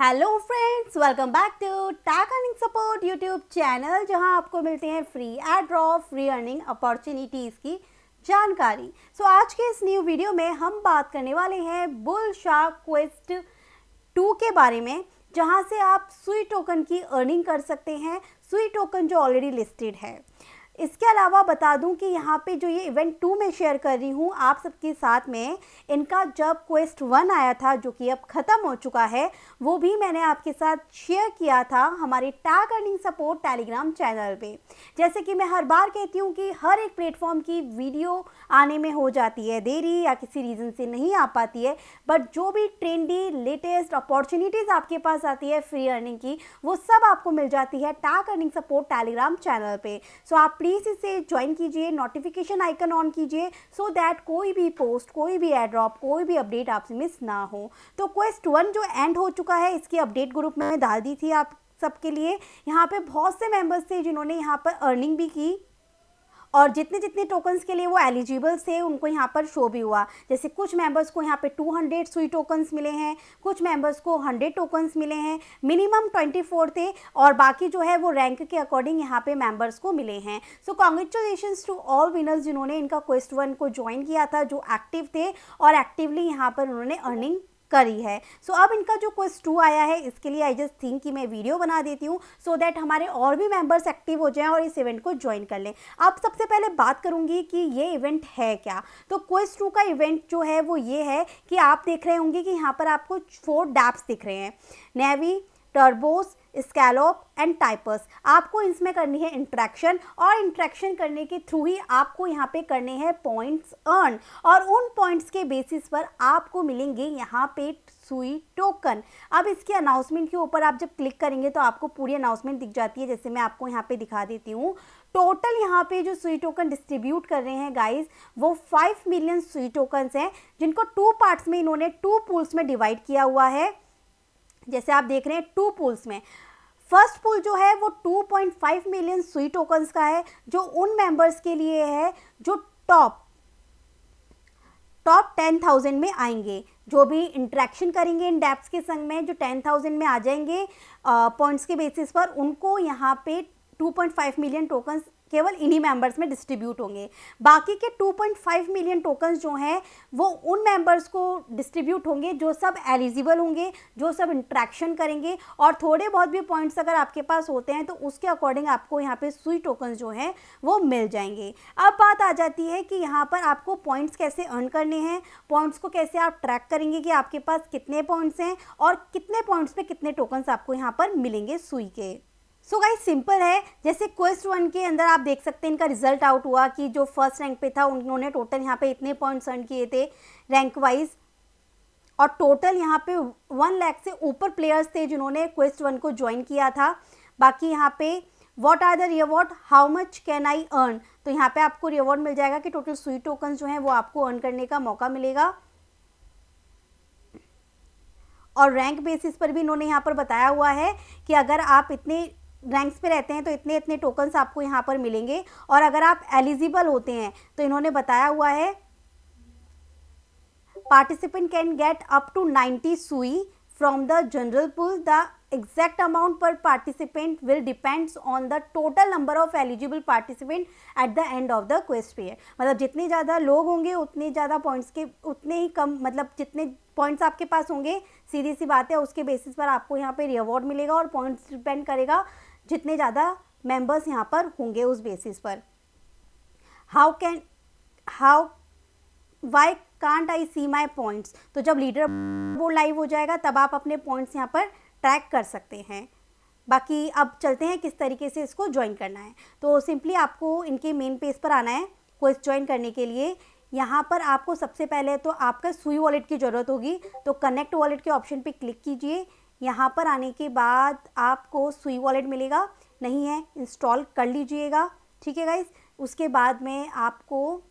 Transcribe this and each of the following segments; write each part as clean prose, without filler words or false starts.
Hello friends, welcome back to tag earning support YouTube channel, जहां आपको मिलते हैं free ad drop, free earning opportunities की जानकारी। आज के इस न्यू वीडियो में हम बात करने वाले हैं बुल शार्क क्वेस्ट 2 के बारे में, जहां से आप सुई टोकन की अर्निंग कर सकते हैं। सुई टोकन जो ऑलरेडी लिस्टेड है। इसके अलावा बता दूं कि यहाँ पे जो ये इवेंट 2 में शेयर कर रही हूँ आप सबके साथ में, इनका जब क्वेस्ट 1 आया था जो कि अब ख़त्म हो चुका है, वो भी मैंने आपके साथ शेयर किया था हमारे tag earning support Telegram channel पे। जैसे कि मैं हर बार कहती हूँ कि हर एक प्लेटफॉर्म की वीडियो आने में हो जाती है देरी या किसी रीज़न से नहीं आ पाती है, बट जो भी ट्रेंडी लेटेस्ट अपॉर्चुनिटीज़ आपके पास आती है फ्री अर्निंग की, वो सब आपको मिल जाती है tag earning support Telegram channel पे। आप प्लीज़ इसे ज्वाइन कीजिए, नोटिफिकेशन आइकन ऑन कीजिए, सो दैट कोई भी पोस्ट, कोई भी एयर ड्रॉप, कोई भी अपडेट आपसे मिस ना हो। तो क्वेस्ट 1 जो एंड हो चुका है, इसकी अपडेट ग्रुप में डाल दी थी आप सबके लिए। यहाँ पे बहुत से मेंबर्स थे जिन्होंने यहाँ पर अर्निंग भी की, और जितने जितने टोकन्स के लिए वो एलिजिबल थे उनको यहाँ पर शो भी हुआ। जैसे कुछ मेंबर्स को यहाँ पे 200 सुई टोकन्स मिले हैं, कुछ मेंबर्स को 100 टोकन्स मिले हैं, मिनिमम 24 थे, और बाकी जो है वो रैंक के अकॉर्डिंग यहाँ पे मेंबर्स को मिले हैं। So congratulations to all winners जिन्होंने इनका क्वेस्ट 1 को ज्वाइन किया था, जो एक्टिव थे और एक्टिवली यहाँ पर उन्होंने अर्निंग करी है। अब इनका जो क्वेस्ट 2 आया है, इसके लिए आई जस्ट थिंक कि मैं वीडियो बना देती हूँ सो दैट हमारे और भी मेंबर्स एक्टिव हो जाएं और इस इवेंट को ज्वाइन कर लें। अब सबसे पहले बात करूँगी कि ये इवेंट है क्या। तो क्वेस्ट 2 का इवेंट जो है वो ये है कि आप देख रहे होंगे कि यहाँ पर आपको 4 डैप्स दिख रहे हैं, नेवी, टर्बोस, स्कैलोप एंड टाइपर्स। आपको इसमें करनी है इंट्रैक्शन, और इंट्रैक्शन करने के थ्रू ही आपको यहाँ पे करने हैं पॉइंट्स अर्न, और उन पॉइंट्स के बेसिस पर आपको मिलेंगे यहाँ पे सुई टोकन। अब इसके अनाउंसमेंट के ऊपर आप जब क्लिक करेंगे तो आपको पूरी अनाउंसमेंट दिख जाती है। जैसे मैं आपको यहाँ पे दिखा देती हूँ, टोटल यहाँ पे जो सुई टोकन डिस्ट्रीब्यूट कर रहे हैं गाइस, वो 5 मिलियन सुई टोकन्स हैं, जिनको 2 पार्ट्स में इन्होंने 2 पूल्स में डिवाइड किया हुआ है। जैसे आप देख रहे हैं 2 पूल्स में, फर्स्ट पूल जो है वो 2.5 मिलियन सुई टोकन्स का है, जो उन मेंबर्स के लिए है जो टॉप 10,000 में आएंगे, जो भी इंटरेक्शन करेंगे इन डैप्स के संग में, जो 10,000 में आ जाएंगे पॉइंट्स के बेसिस पर, उनको यहाँ पे 2.5 मिलियन टोकन्स केवल इन्हीं मेंबर्स में डिस्ट्रीब्यूट होंगे। बाकी के 2.5 मिलियन टोकन्स जो हैं वो उन मेंबर्स को डिस्ट्रीब्यूट होंगे जो सब एलिजिबल होंगे, जो सब इंट्रैक्शन करेंगे, और थोड़े बहुत भी पॉइंट्स अगर आपके पास होते हैं तो उसके अकॉर्डिंग आपको यहाँ पे सुई टोकन्स जो हैं वो मिल जाएंगे। अब बात आ जाती है कि यहाँ पर आपको पॉइंट्स कैसे अर्न करने हैं, पॉइंट्स को कैसे आप ट्रैक करेंगे कि आपके पास कितने पॉइंट्स हैं और कितने पॉइंट्स पे कितने टोकन्स आपको यहाँ पर मिलेंगे सुई के। गाइस सिंपल है। जैसे क्वेस्ट 1 के अंदर आप देख सकते हैं इनका रिजल्ट आउट हुआ कि जो फर्स्ट रैंक पे था उन्होंने टोटल यहाँ पे इतने पॉइंट्स अर्न किए थे रैंक वाइज, और टोटल यहाँ पे 1 लाख से ऊपर प्लेयर्स थे जिन्होंने क्वेस्ट 1 को ज्वाइन किया था। बाकी यहाँ पे what are the reward, how much can I earn, तो यहाँ पे आपको रिवॉर्ड मिल जाएगा कि टोटल सुई टोकन जो है वो आपको अर्न करने का मौका मिलेगा, और रैंक बेसिस पर भी इन्होंने यहाँ पर बताया हुआ है कि अगर आप इतने रैंक्स पे रहते हैं तो इतने इतने टोकन्स आपको यहाँ पर मिलेंगे, और अगर आप एलिजिबल होते हैं तो इन्होंने बताया हुआ है participant can get up to 90 Sui from the general pool. The exact amount per participant will depends on the total number of eligible participant at the end of the quest period. मतलब जितने ज़्यादा लोग होंगे उतने ज़्यादा points के उतने ही कम, मतलब जितने पॉइंट्स आपके पास होंगे, सीधी सी बात है, उसके बेसिस पर आपको यहाँ पे रिवॉर्ड मिलेगा, और पॉइंट्स डिपेंड करेगा जितने ज़्यादा मेंबर्स यहाँ पर होंगे उस बेसिस पर। Why can't I see my points, तो जब लीडर बोर्ड लाइव हो जाएगा तब आप अपने पॉइंट्स यहाँ पर ट्रैक कर सकते हैं। बाकी अब चलते हैं किस तरीके से इसको ज्वाइन करना है। तो सिंपली आपको इनके मेन पेज पर आना है क्वेस्ट ज्वाइन करने के लिए। यहाँ पर आपको सबसे पहले तो आपका सुई वॉलेट की ज़रूरत होगी, तो कनेक्ट वॉलेट के ऑप्शन पे क्लिक कीजिए। यहाँ पर आने के बाद आपको सुई वॉलेट मिलेगा, नहीं है इंस्टॉल कर लीजिएगा, ठीक है गाइस। उसके बाद में आपको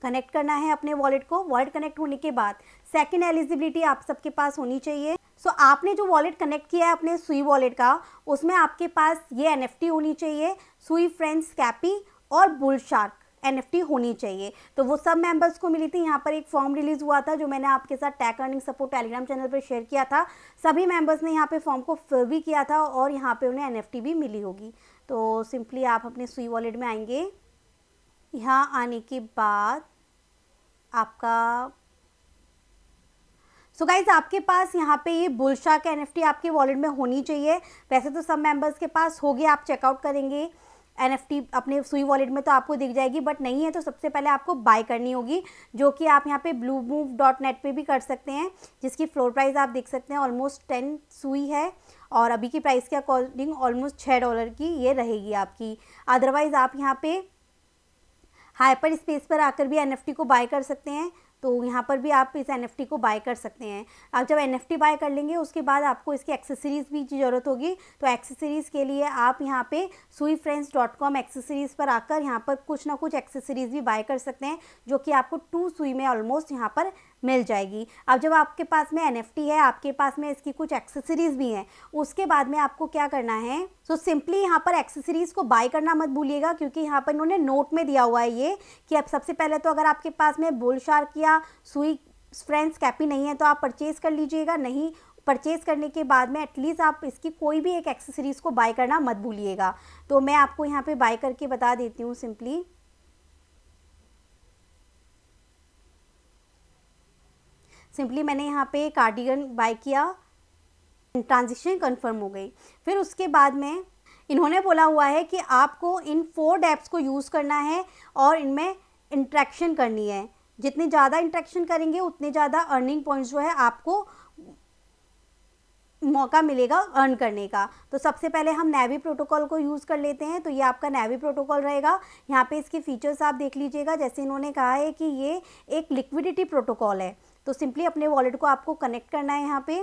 कनेक्ट करना है अपने वॉलेट को। वॉलेट कनेक्ट होने के बाद सेकंड एलिजिबिलिटी आप सबके पास होनी चाहिए। आपने जो वॉलेट कनेक्ट किया है अपने सुई वॉलेट का, उसमें आपके पास ये NFT होनी चाहिए, सुई फ्रेंड्स कैपी और बुल शार्क, NFT होनी चाहिए। तो वो सब मेंबर्स को मिली थी। यहाँ पर एक फॉर्म रिलीज़ हुआ था जो मैंने आपके साथ tag earning support Telegram channel पर शेयर किया था। सभी मेंबर्स ने यहाँ पे फॉर्म को फिल भी किया था और यहाँ पे उन्हें NFT भी मिली होगी। तो सिंपली आप अपने सुई वॉलेट में आएंगे। यहाँ आने के बाद आपका सो गाइज आपके पास यहाँ पे ये बुल शार्क NFT आपके वॉलेट में होनी चाहिए। वैसे तो सब मेंबर्स के पास होगी, आप चेकआउट करेंगे NFT अपने सुई वॉलेट में तो आपको दिख जाएगी, बट नहीं है तो सबसे पहले आपको बाय करनी होगी, जो कि आप यहाँ पे bluemove.net पे भी कर सकते हैं, जिसकी फ्लोर प्राइस आप देख सकते हैं ऑलमोस्ट 10 सुई है और अभी की प्राइस के अकॉर्डिंग ऑलमोस्ट $6 की ये रहेगी आपकी। अदरवाइज़ आप यहाँ पे हाइपर स्पेस पर आकर भी NFT को बाय कर सकते हैं। तो यहाँ पर भी आप इस NFT को बाय कर सकते हैं। आप जब NFT बाय कर लेंगे उसके बाद आपको इसकी एक्सेसरीज़ भी ज़रूरत होगी। तो एक्सेसरीज़ के लिए आप यहाँ पे suifriends.com एक्सेसरीज़ पर आकर यहाँ पर कुछ ना कुछ एक्सेसरीज़ भी बाय कर सकते हैं, जो कि आपको 2 सुई में ऑलमोस्ट यहाँ पर मिल जाएगी। अब जब आपके पास में NFT है, आपके पास में इसकी कुछ एक्सेसरीज़ भी हैं, उसके बाद में आपको क्या करना है, सो सिंपली यहाँ पर एक्सेसरीज़ को बाय करना मत भूलिएगा, क्योंकि यहाँ पर इन्होंने नोट में दिया हुआ है ये कि अब सबसे पहले तो अगर आपके पास में बुल शार्क या सुई फ्रेंड्स कैपी नहीं है तो आप परचेज़ कर लीजिएगा। नहीं परचेज़ करने के बाद में एटलीस्ट आप इसकी कोई भी एक एक्सेसरीज़ को बाय करना मत भूलिएगा। तो मैं आपको यहाँ पे बाय करके बता देती हूँ। सिंपली मैंने यहाँ पे कार्डिगन बाय किया, ट्रांजेक्शन कंफर्म हो गई। फिर उसके बाद में इन्होंने बोला हुआ है कि आपको इन 4 डैप्स को यूज़ करना है और इनमें इंट्रैक्शन करनी है। जितनी ज़्यादा इंट्रैक्शन करेंगे उतने ज़्यादा अर्निंग पॉइंट्स जो है आपको मौका मिलेगा अर्न करने का। तो सबसे पहले हम नेवी प्रोटोकॉल को यूज़ कर लेते हैं। तो ये आपका नेवी प्रोटोकॉल रहेगा। यहाँ पे इसके फीचर्स आप देख लीजिएगा। जैसे इन्होंने कहा है कि ये एक लिक्विडिटी प्रोटोकॉल है। तो सिंपली अपने वॉलेट को आपको कनेक्ट करना है। यहाँ पे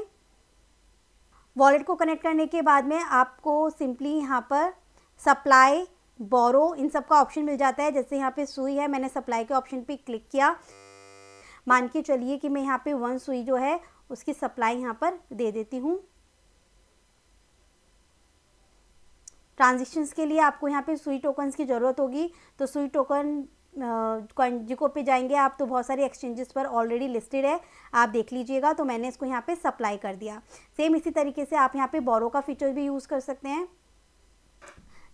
वॉलेट को कनेक्ट करने के बाद में आपको सिंपली यहाँ पर सप्लाई, बोरो, इन सब का ऑप्शन मिल जाता है। जैसे यहाँ पे सुई है, मैंने सप्लाई के ऑप्शन पे क्लिक किया। मान के चलिए कि मैं यहाँ पे 1 सुई जो है उसकी सप्लाई यहाँ पर दे देती हूँ। ट्रांजेक्शन्स के लिए आपको यहाँ पे सुई टोकन्स की ज़रूरत होगी। तो सुई टोकन कॉइनजिको पे जाएंगे आप, तो बहुत सारे एक्सचेंजेस पर ऑलरेडी लिस्टेड है, आप देख लीजिएगा। तो मैंने इसको यहाँ पे सप्लाई कर दिया। सेम इसी तरीके से आप यहाँ पे बोरो का फीचर भी यूज़ कर सकते हैं।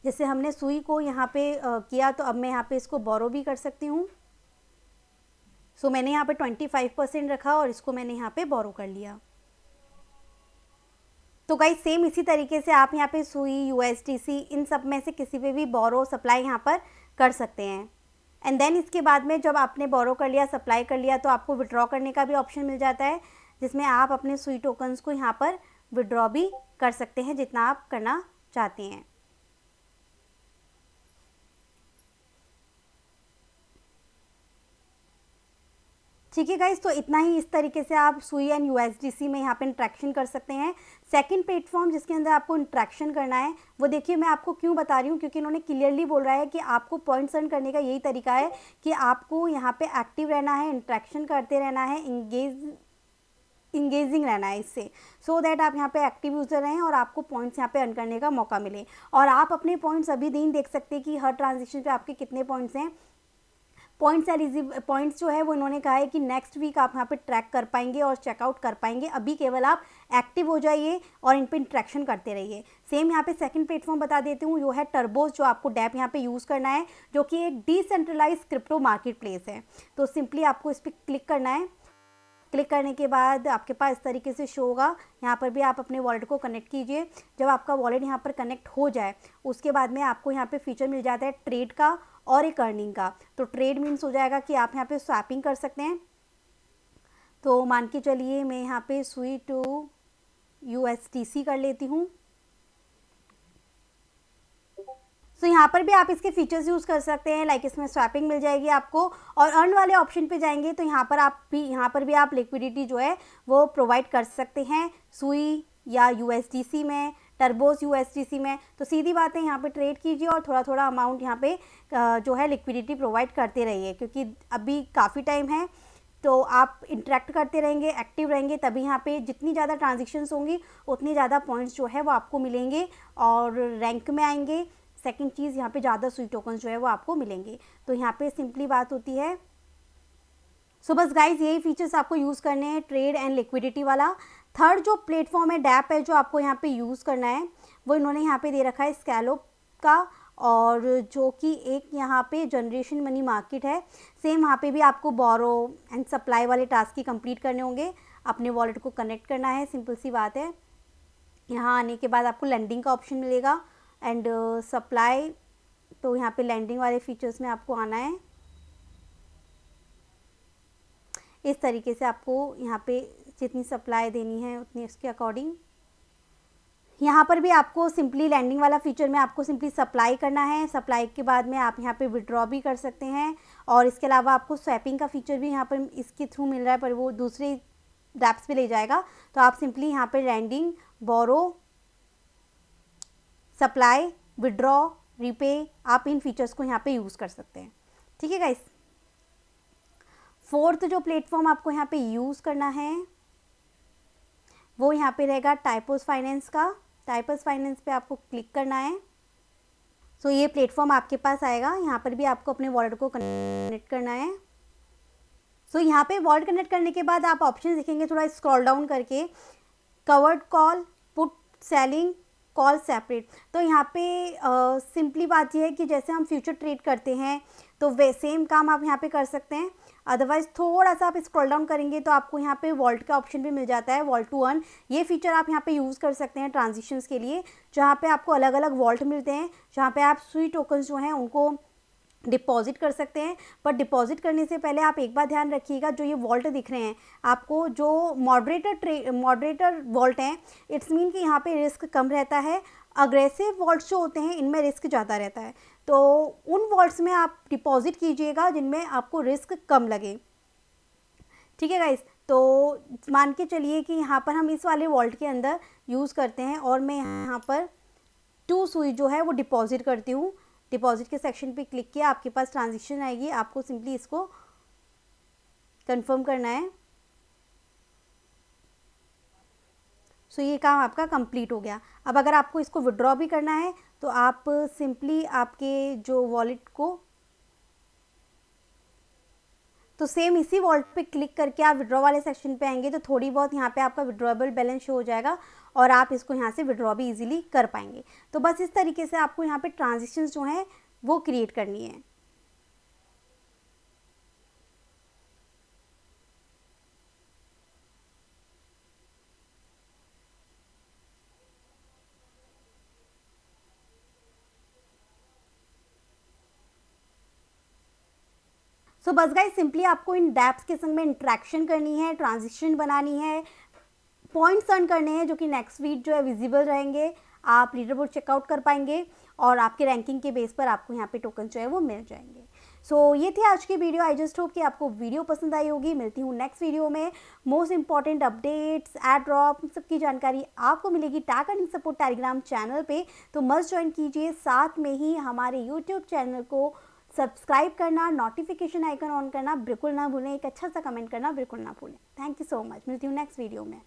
जैसे हमने सुई को यहाँ पे किया, तो अब मैं यहाँ पे इसको बोरो भी कर सकती हूँ। सो मैंने यहाँ पे 25% रखा और इसको मैंने यहाँ पे बोरो कर लिया। तो गाइस सेम इसी तरीके से आप यहाँ पे सुई, USDC, इन सब में से किसी पे भी बोरो, सप्लाई यहाँ पर कर सकते हैं। एंड देन इसके बाद में जब आपने बोरो कर लिया, सप्लाई कर लिया, तो आपको विड्रॉ करने का भी ऑप्शन मिल जाता है, जिसमें आप अपने सुई टोकन्स को यहाँ पर विड्रॉ भी कर सकते हैं जितना आप करना चाहते हैं। ठीक है गाइस, तो इतना ही। इस तरीके से आप सुई एंड USDC में यहाँ पे इंट्रैक्शन कर सकते हैं। सेकंड प्लेटफॉर्म जिसके अंदर आपको इंट्रैक्शन करना है, वो देखिए मैं आपको क्यों बता रही हूँ, क्योंकि इन्होंने क्लियरली बोल रहा है कि आपको पॉइंट्स अर्न करने का यही तरीका है कि आपको यहाँ पे एक्टिव रहना है, इंट्रैक्शन करते रहना है, इंगेजिंग रहना है इससे, सो दैट आप यहाँ पे एक्टिव यूज़र रहें और आपको पॉइंट्स यहाँ पे अर्न करने का मौका मिले। और आप अपने पॉइंट्स अभी दिन देख सकते हैं कि हर ट्रांजेक्शन पे आपके कितने पॉइंट्स हैं। पॉइंट्स जो है वो इन्होंने कहा है कि नेक्स्ट वीक आप यहाँ पे ट्रैक कर पाएंगे और चेकआउट कर पाएंगे। अभी केवल आप एक्टिव हो जाइए और इन पे इंट्रैक्शन करते रहिए। सेम यहाँ पे सेकंड प्लेटफॉर्म बता देती हूँ, जो है टर्बोस, जो आपको डैप यहाँ पे यूज़ करना है, जो कि एक डिसेंट्रलाइज क्रिप्टो मार्केट प्लेस है। तो सिंपली आपको इस पर क्लिक करना है। क्लिक करने के बाद आपके पास इस तरीके से शो होगा। यहाँ पर भी आप अपने वॉलेट को कनेक्ट कीजिए। जब आपका वॉलेट यहाँ पर कनेक्ट हो जाए, उसके बाद में आपको यहाँ पे फीचर मिल जाता है ट्रेड का और एक अर्निंग का। तो ट्रेड मीन्स हो जाएगा कि आप यहाँ पे स्वैपिंग कर सकते हैं। तो मान के चलिए मैं यहाँ पे सुई टू USDC कर लेती हूँ। तो यहाँ पर भी आप इसके फीचर्स यूज़ कर सकते हैं, लाइक इसमें स्वैपिंग मिल जाएगी आपको। और अर्न वाले ऑप्शन पे जाएंगे तो यहाँ पर भी आप लिक्विडिटी जो है वो प्रोवाइड कर सकते हैं सुई या USDC में, टर्बोस USDC में। तो सीधी बात है, यहाँ पे ट्रेड कीजिए और थोड़ा थोड़ा अमाउंट यहाँ पे जो है लिक्विडिटी प्रोवाइड करते रहिए, क्योंकि अभी काफ़ी टाइम है। तो आप इंटरेक्ट करते रहेंगे, एक्टिव रहेंगे, तभी यहाँ पे जितनी ज़्यादा ट्रांजेक्शन्स होंगी उतनी ज़्यादा पॉइंट्स जो है वो आपको मिलेंगे और रैंक में आएंगे। सेकंड चीज़ यहाँ पे ज़्यादा स्वीट टोकन जो है वो आपको मिलेंगे। तो यहाँ पे सिंपली बात होती है। सो बस गाइज यही फीचर्स आपको यूज़ करने हैं, ट्रेड एंड लिक्विडिटी वाला। थर्ड जो प्लेटफॉर्म है डैप है, जो आपको यहाँ पे यूज़ करना है वो इन्होंने यहाँ पे दे रखा है स्कैलोप का, और जो कि एक यहाँ पे जनरेशन मनी मार्केट है। सेम यहाँ पे भी आपको बोरो एंड सप्लाई वाले टास्क ही कंप्लीट करने होंगे, अपने वॉलेट को कनेक्ट करना है, सिंपल सी बात है। यहाँ आने के बाद आपको लैंडिंग का ऑप्शन मिलेगा एंड सप्लाई, तो यहाँ पे लैंडिंग वाले फीचर्स में आपको आना है। इस तरीके से आपको यहाँ पे जितनी सप्लाई देनी है उतनी उसके अकॉर्डिंग। यहाँ पर भी आपको सिंपली लैंडिंग वाला फीचर में आपको सिंपली सप्लाई करना है। सप्लाई के बाद में आप यहाँ पे विड्रॉ भी कर सकते हैं, और इसके अलावा आपको स्वैपिंग का फीचर भी यहाँ पर इसके थ्रू मिल रहा है, पर वो दूसरे डैप्स पे ले जाएगा। तो आप सिंपली यहाँ पे लैंडिंग, बोरो, सप्लाई, विड्रॉ, रीपे, आप इन फीचर्स को यहाँ पे यूज़ कर सकते हैं। ठीक है गाइस। फोर्थ जो प्लेटफॉर्म आपको यहाँ पे यूज़ करना है वो यहाँ पे रहेगा टाइपस फाइनेंस का। टाइपस फाइनेंस पे आपको क्लिक करना है। सो ये प्लेटफॉर्म आपके पास आएगा। यहाँ पर भी आपको अपने वॉलेट को कनेक्ट करना है। सो यहाँ पे वॉलेट कनेक्ट करने के बाद आप ऑप्शन देखेंगे थोड़ा स्क्रॉल डाउन करके, covered call, put selling, call separate. तो यहाँ पे सिंपली बात यह है कि जैसे हम फ्यूचर ट्रेड करते हैं तो वे सेम काम आप यहाँ पे कर सकते हैं। अदरवाइज थोड़ा सा आप स्क्रॉल डाउन करेंगे तो आपको यहाँ पे वॉल्ट का ऑप्शन भी मिल जाता है, वॉल्ट टू अर्न। ये फीचर आप यहाँ पे यूज़ कर सकते हैं ट्रांजिशंस के लिए, जहाँ पे आपको अलग अलग वॉल्ट मिलते हैं, जहाँ पे आप स्वीट टोकन्स जो हैं उनको डिपॉजिट कर सकते हैं। पर डिपॉजिट करने से पहले आप एक बात ध्यान रखिएगा, जो ये वॉल्ट दिख रहे हैं आपको, जो मॉडरेटर वॉल्ट हैं, इट्स मीन कि यहाँ पे रिस्क कम रहता है। अग्रेसिव वॉल्ट्स जो होते हैं इनमें रिस्क ज़्यादा रहता है। तो उन वॉल्ट्स में आप डिपॉजिट कीजिएगा जिनमें आपको रिस्क कम लगे। ठीक है गाइस। तो मान के चलिए कि यहाँ पर हम इस वाले वॉल्ट के अंदर यूज़ करते हैं, और मैं यहाँ पर 2 सुई जो है वो डिपॉजिट करती हूँ। डिपॉजिट के सेक्शन पे क्लिक किया, आपके पास ट्रांजेक्शन आएगी, आपको सिंपली इसको कंफर्म करना है। सो ये काम आपका कंप्लीट हो गया। अब अगर आपको इसको विड्रॉ भी करना है तो आप सिंपली आपके जो वॉलेट को, तो सेम इसी वॉलेट पे क्लिक करके आप विड्रॉ वाले सेक्शन पे आएंगे तो थोड़ी बहुत यहाँ पे आपका विड्रॉएबल बैलेंस शो हो जाएगा, और आप इसको यहाँ से विड्रॉ भी इजीली कर पाएंगे। तो बस इस तरीके से आपको यहाँ पे ट्रांजेक्शन्स जो हैं वो क्रिएट करनी है। सो बस गाइस सिंपली आपको इन डैप्स के संग में इंट्रैक्शन करनी है, ट्रांजिशन बनानी है, पॉइंट्स अर्न करने हैं, जो कि नेक्स्ट वीक जो है विजिबल रहेंगे। आप लीडर बोर्ड चेकआउट कर पाएंगे और आपके रैंकिंग के बेस पर आपको यहाँ पे टोकन जो है वो मिल जाएंगे। सो ये थी आज की वीडियो। आई जस्ट होप कि आपको वीडियो पसंद आई होगी। मिलती हूँ नेक्स्ट वीडियो में। Most important updates, ad drop, सबकी जानकारी आपको मिलेगी tag earning support Telegram channel पे, तो मस्ट ज्वाइन कीजिए। साथ में ही हमारे यूट्यूब चैनल को सब्सक्राइब करना, नोटिफिकेशन आइकन ऑन करना बिल्कुल ना भूलें, एक अच्छा सा कमेंट करना बिल्कुल ना भूलें। Thank you so much. मिलती हूँ नेक्स्ट वीडियो में।